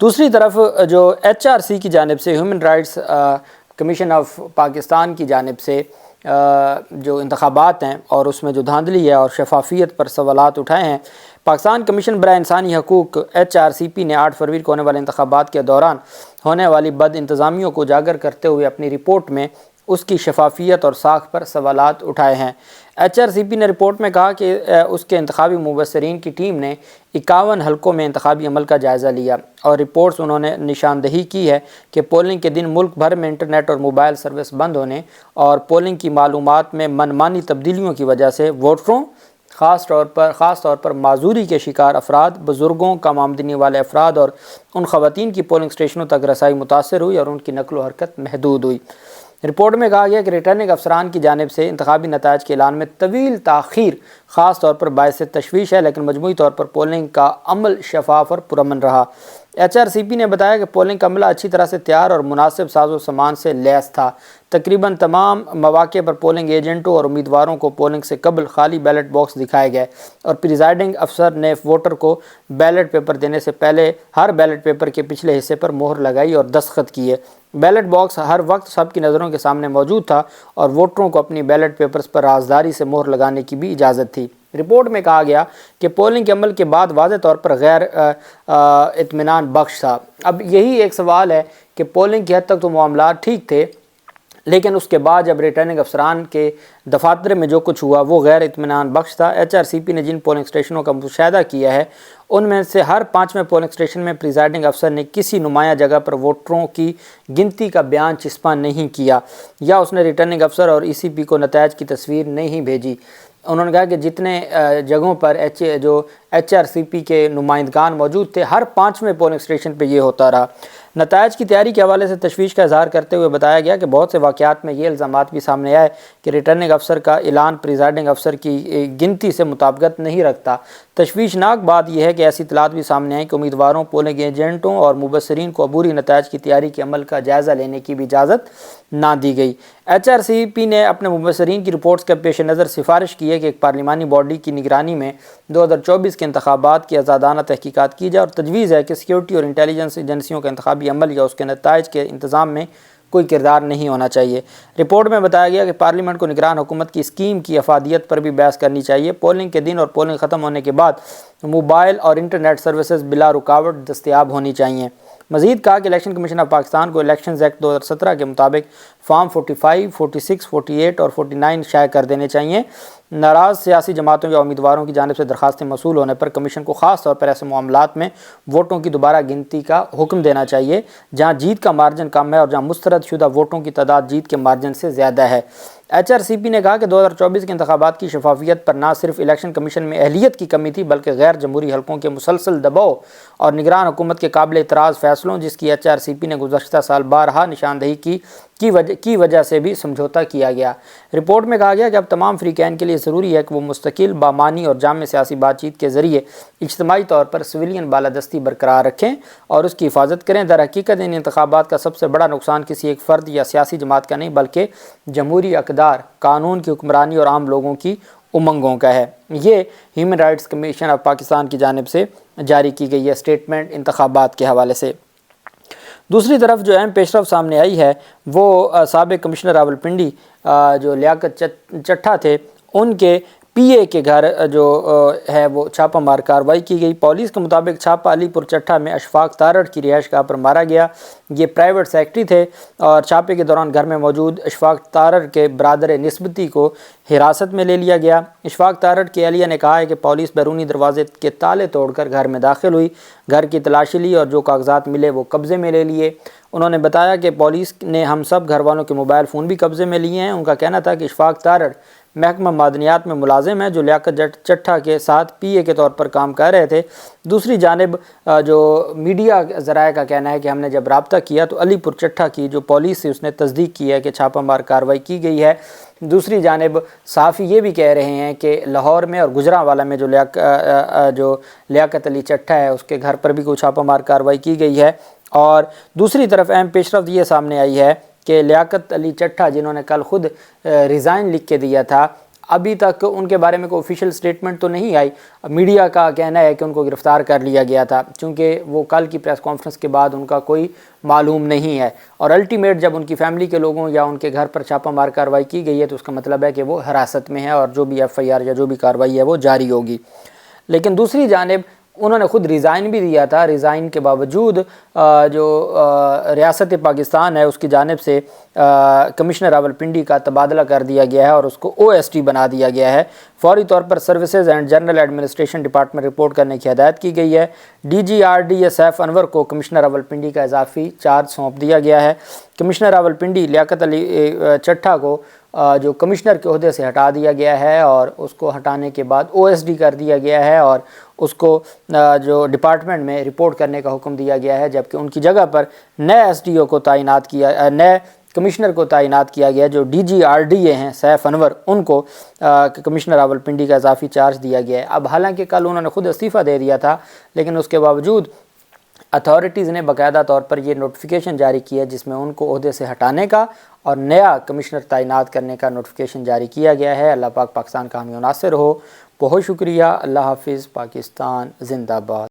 دوسری طرف جو HRC کی جانب سے human rights commission of Pakistan کی جانب سے جو انتخابات ہیں اور اس میں جو دھاندلی ہے اور شفافیت پر سوالات اٹھائے ہیں، پاکستان کمیشن برائے انسانی حقوق HRCP نے 8 فروری کو ہونے والے انتخابات کے دوران ہونے والی بد انتظامیوں کو اجاگر کرتے ہوئے اپنی رپورٹ میں اس کی شفافیت اور ساکھ پر سوالات اٹھائے ہیں۔ HRCP نے رپورٹ میں کہا کہ اس کے انتخابی مبصرین کی ٹیم نے 51 حلقوں میں انتخابی عمل کا جائزہ لیا، اور رپورٹس انہوں نے نشاندہی کی ہے کہ پولنگ کے دن ملک بھر میں انٹرنیٹ اور موبائل سروس بند ہونے اور پولنگ کی معلومات میں منمانی تبدیلیوں کی وجہ سے ووٹروں، خاص طور پر معذوری کے شکار افراد، بزرگوں، کم آمدنی والے افراد اور ان خواتین کی پولنگ سٹیشنوں تک رسائی متاثر ہوئی اور ان کی نقل و حرکت محدود ہوئی۔ رپورٹ میں کہا گیا کہ ریٹرننگ افسران کی جانب سے انتخابی نتائج کے اعلان میں طویل تاخیر خاص طور پر باعث تشویش ہے، لیکن مجموعی طور پر پولنگ کا عمل شفاف اور پرامن رہا۔ HRCP نے بتایا کہ پولنگ کا عملہ اچھی طرح سے تیار اور مناسب ساز و سامان سے لیس تھا۔ تقریباً تمام مواقع پر پولنگ ایجنٹوں اور امیدواروں کو پولنگ سے قبل خالی بیلٹ باکس دکھائے گئے، اور پریزائڈنگ افسر نے ووٹر کو بیلٹ پیپر دینے سے پہلے ہر بیلٹ پیپر کے پچھلے حصے پر مہر لگائی اور دستخط کیے۔ بیلٹ باکس ہر وقت سب کی نظروں کے سامنے موجود تھا اور ووٹروں کو اپنی بیلٹ پیپرز پر رازداری سے مہر لگانے کی بھی اجازت تھی۔ رپورٹ میں کہا گیا کہ پولنگ کے عمل کے بعد واضح طور پر غیر اطمینان بخش تھا۔ اب یہی ایک سوال ہے کہ پولنگ کی حد تک تو معاملات ٹھیک تھے، لیکن اس کے بعد جب ریٹرننگ افسران کے دفاتر میں جو کچھ ہوا وہ غیر اطمینان بخش تھا۔ HRCP نے جن پولنگ سٹیشنوں کا مشاہدہ کیا ہے ان میں سے ہر 5ویں پولنگ سٹیشن میں پریزائڈنگ افسر نے کسی نمایاں جگہ پر ووٹروں کی گنتی کا بیان چسپاں نہیں کیا، یا اس نے ریٹرننگ افسر اور ECP کو نتائج کی تصویر نہیں بھیجی۔ انہوں نے کہا کہ جتنے جگہوں پر جو HRCP کے نمائندگان موجود تھے، ہر 5ویں پولنگ سٹیشن پہ یہ ہوتا رہا۔ نتائج کی تیاری کے حوالے سے تشویش کا اظہار کرتے ہوئے بتایا گیا کہ بہت سے واقعات میں یہ الزامات بھی سامنے آئے کہ ریٹرننگ افسر کا اعلان پریزائڈنگ افسر کی گنتی سے مطابقت نہیں رکھتا۔ تشویشناک بات یہ ہے کہ ایسی اطلاعات بھی سامنے آئیں کہ امیدواروں، پولنگ ایجنٹوں اور مبصرین کو عبوری نتائج کی تیاری کے عمل کا جائزہ لینے کی بھی اجازت نہ دی گئی۔ HRCP نے اپنے مبصرین کی رپورٹس کے پیش نظر سفارش کی ہے کہ ایک پارلیمانی باڈی کی نگرانی میں 2024 کے انتخابات کی آزادانہ تحقیقات کی جائے، اور تجویز ہے کہ سیکیورٹی اور انٹیلیجنس ایجنسیوں کا انتخابی عمل یا اس کے نتائج کے انتظام میں کوئی کردار نہیں ہونا چاہیے۔ رپورٹ میں بتایا گیا کہ پارلیمنٹ کو نگران حکومت کی اسکیم کی افادیت پر بھی بحث کرنی چاہیے۔ پولنگ کے دن اور پولنگ ختم ہونے کے بعد موبائل اور انٹرنیٹ سروسز بلا رکاوٹ دستیاب ہونی چاہیے۔ مزید کہا کہ الیکشن کمیشن آف پاکستان کو الیکشنز ایکٹ 2017 کے مطابق فارم 45، 46، 48 اور 49 شائع کر دینے چاہیے۔ ناراض سیاسی جماعتوں یا امیدواروں کی جانب سے درخواستیں موصول ہونے پر کمیشن کو خاص طور پر ایسے معاملات میں ووٹوں کی دوبارہ گنتی کا حکم دینا چاہیے جہاں جیت کا مارجن کم ہے اور جہاں مسترد شدہ ووٹوں کی تعداد جیت کے مارجن سے زیادہ ہے۔ HRCP نے کہا کہ 2024 کے انتخابات کی شفافیت پر نہ صرف الیکشن کمیشن میں اہلیت کی کمی تھی، بلکہ غیر جمہوری حلقوں کے مسلسل دباؤ اور نگران حکومت کے قابل اعتراض فیصلوں، جس کی HRCP نے گزشتہ سال بارہا نشاندہی کی وجہ سے بھی سمجھوتا کیا گیا۔ رپورٹ میں کہا گیا کہ اب تمام فریقین کے لیے ضروری ہے کہ وہ مستقل، بامانی اور جامع سیاسی بات چیت کے ذریعے اجتماعی طور پر سویلین بالادستی برقرار رکھیں اور اس کی حفاظت کریں۔ در حقیقت ان انتخابات کا سب سے بڑا نقصان کسی ایک فرد یا سیاسی جماعت کا نہیں، بلکہ جمہوری اقدار، قانون کی حکمرانی اور عام لوگوں کی امنگوں کا ہے۔ یہ human rights commission of Pakistan کی جانب سے جاری کی گئی ہے اسٹیٹمنٹ انتخابات کے حوالے سے۔ دوسری طرف جو اہم پیش رفت سامنے آئی ہے وہ سابق کمشنر راولپنڈی جو لیاقت چٹھا تھے، ان کے PA کے گھر جو ہے وہ چھاپہ مار کارروائی کی گئی۔ پولیس کے مطابق چھاپہ علی پور چٹھا میں اشفاق تارڑ کی رہائش گاہ پر مارا گیا۔ یہ پرائیویٹ سیکرٹری تھے اور چھاپے کے دوران گھر میں موجود اشفاق تارڑ کے برادر نسبتی کو حراست میں لے لیا گیا۔ اشفاق تارڑ کی اہلیہ نے کہا ہے کہ پولیس بیرونی دروازے کے تالے توڑ کر گھر میں داخل ہوئی، گھر کی تلاشی لی اور جو کاغذات ملے وہ قبضے میں لے لیے۔ انہوں نے بتایا کہ پولیس نے ہم سب گھر والوں کے موبائل فون بھی قبضے میں لیے ہیں۔ ان کا کہنا تھا کہ اشفاق تارڑ محکمہ معدنیات میں ملازم ہیں جو لیاقت چٹھا کے ساتھ PA کے طور پر کام کر رہے تھے۔ دوسری جانب جو میڈیا ذرائع کا کہنا ہے کہ ہم نے جب رابطہ کیا تو علی پور چٹھا کی جو پولیس سے اس نے تصدیق کی ہے کہ چھاپہ مار کارروائی کی گئی ہے۔ دوسری جانب صحافی یہ بھی کہہ رہے ہیں کہ لاہور میں اور گجرانوالہ میں جو لیاقت علی چٹھا ہے اس کے گھر پر بھی کوئی چھاپہ مار کارروائی کی گئی ہے۔ اور دوسری طرف اہم پیش رفت یہ سامنے آئی ہے کہ لیاقت علی چٹھا جنہوں نے کل خود ریزائن لکھ کے دیا تھا، ابھی تک ان کے بارے میں کوئی آفیشیل سٹیٹمنٹ تو نہیں آئی. میڈیا کا کہنا ہے کہ ان کو گرفتار کر لیا گیا تھا، چونکہ وہ کل کی پریس کانفرنس کے بعد ان کا کوئی معلوم نہیں ہے. اور الٹیمیٹ جب ان کی فیملی کے لوگوں یا ان کے گھر پر چھاپہ مار کارروائی کی گئی ہے تو اس کا مطلب ہے کہ وہ حراست میں ہے اور جو بھی ایف آئی آر یا جو بھی کارروائی ہے وہ جاری ہوگی. لیکن دوسری جانب انہوں نے خود ریزائن بھی دیا تھا. ریزائن کے باوجود جو ریاست پاکستان ہے اس کی جانب سے کمشنر راولپنڈی کا تبادلہ کر دیا گیا ہے اور اس کو او ایس ٹی بنا دیا گیا ہے. فوری طور پر services and general administration department report کرنے کی ہدایت کی گئی ہے. D G R D Saif Anwar کو کمشنر راولپنڈی کا اضافی چارج سونپ دیا گیا ہے. کمشنر راولپنڈی لیاقت علی چٹھا کو جو کمشنر کے عہدے سے ہٹا دیا گیا ہے اور اس کو ہٹانے کے بعد او ایس ڈی کر دیا گیا ہے اور اس کو جو ڈپارٹمنٹ میں رپورٹ کرنے کا حکم دیا گیا ہے، جبکہ ان کی جگہ پر نئے ایس ڈی او کو تعینات کیا، نئے کمشنر کو تعینات کیا گیا جو D G R D A ہیں سیف انور، ان کو کمشنر راولپنڈی کا اضافی چارج دیا گیا ہے. اب حالانکہ کل انہوں نے خود استعفیٰ دے دیا تھا، لیکن اس کے باوجود اتھارٹیز نے باقاعدہ طور پر یہ نوٹیفیکیشن جاری کی ہے جس میں ان کو عہدے سے ہٹانے کا اور نیا کمشنر تعینات کرنے کا نوٹیفیکیشن جاری کیا گیا ہے. اللہ پاک پاکستان کا حامی و ناصر ہو. بہت شکریہ. اللہ حافظ. پاکستان زندہ باد.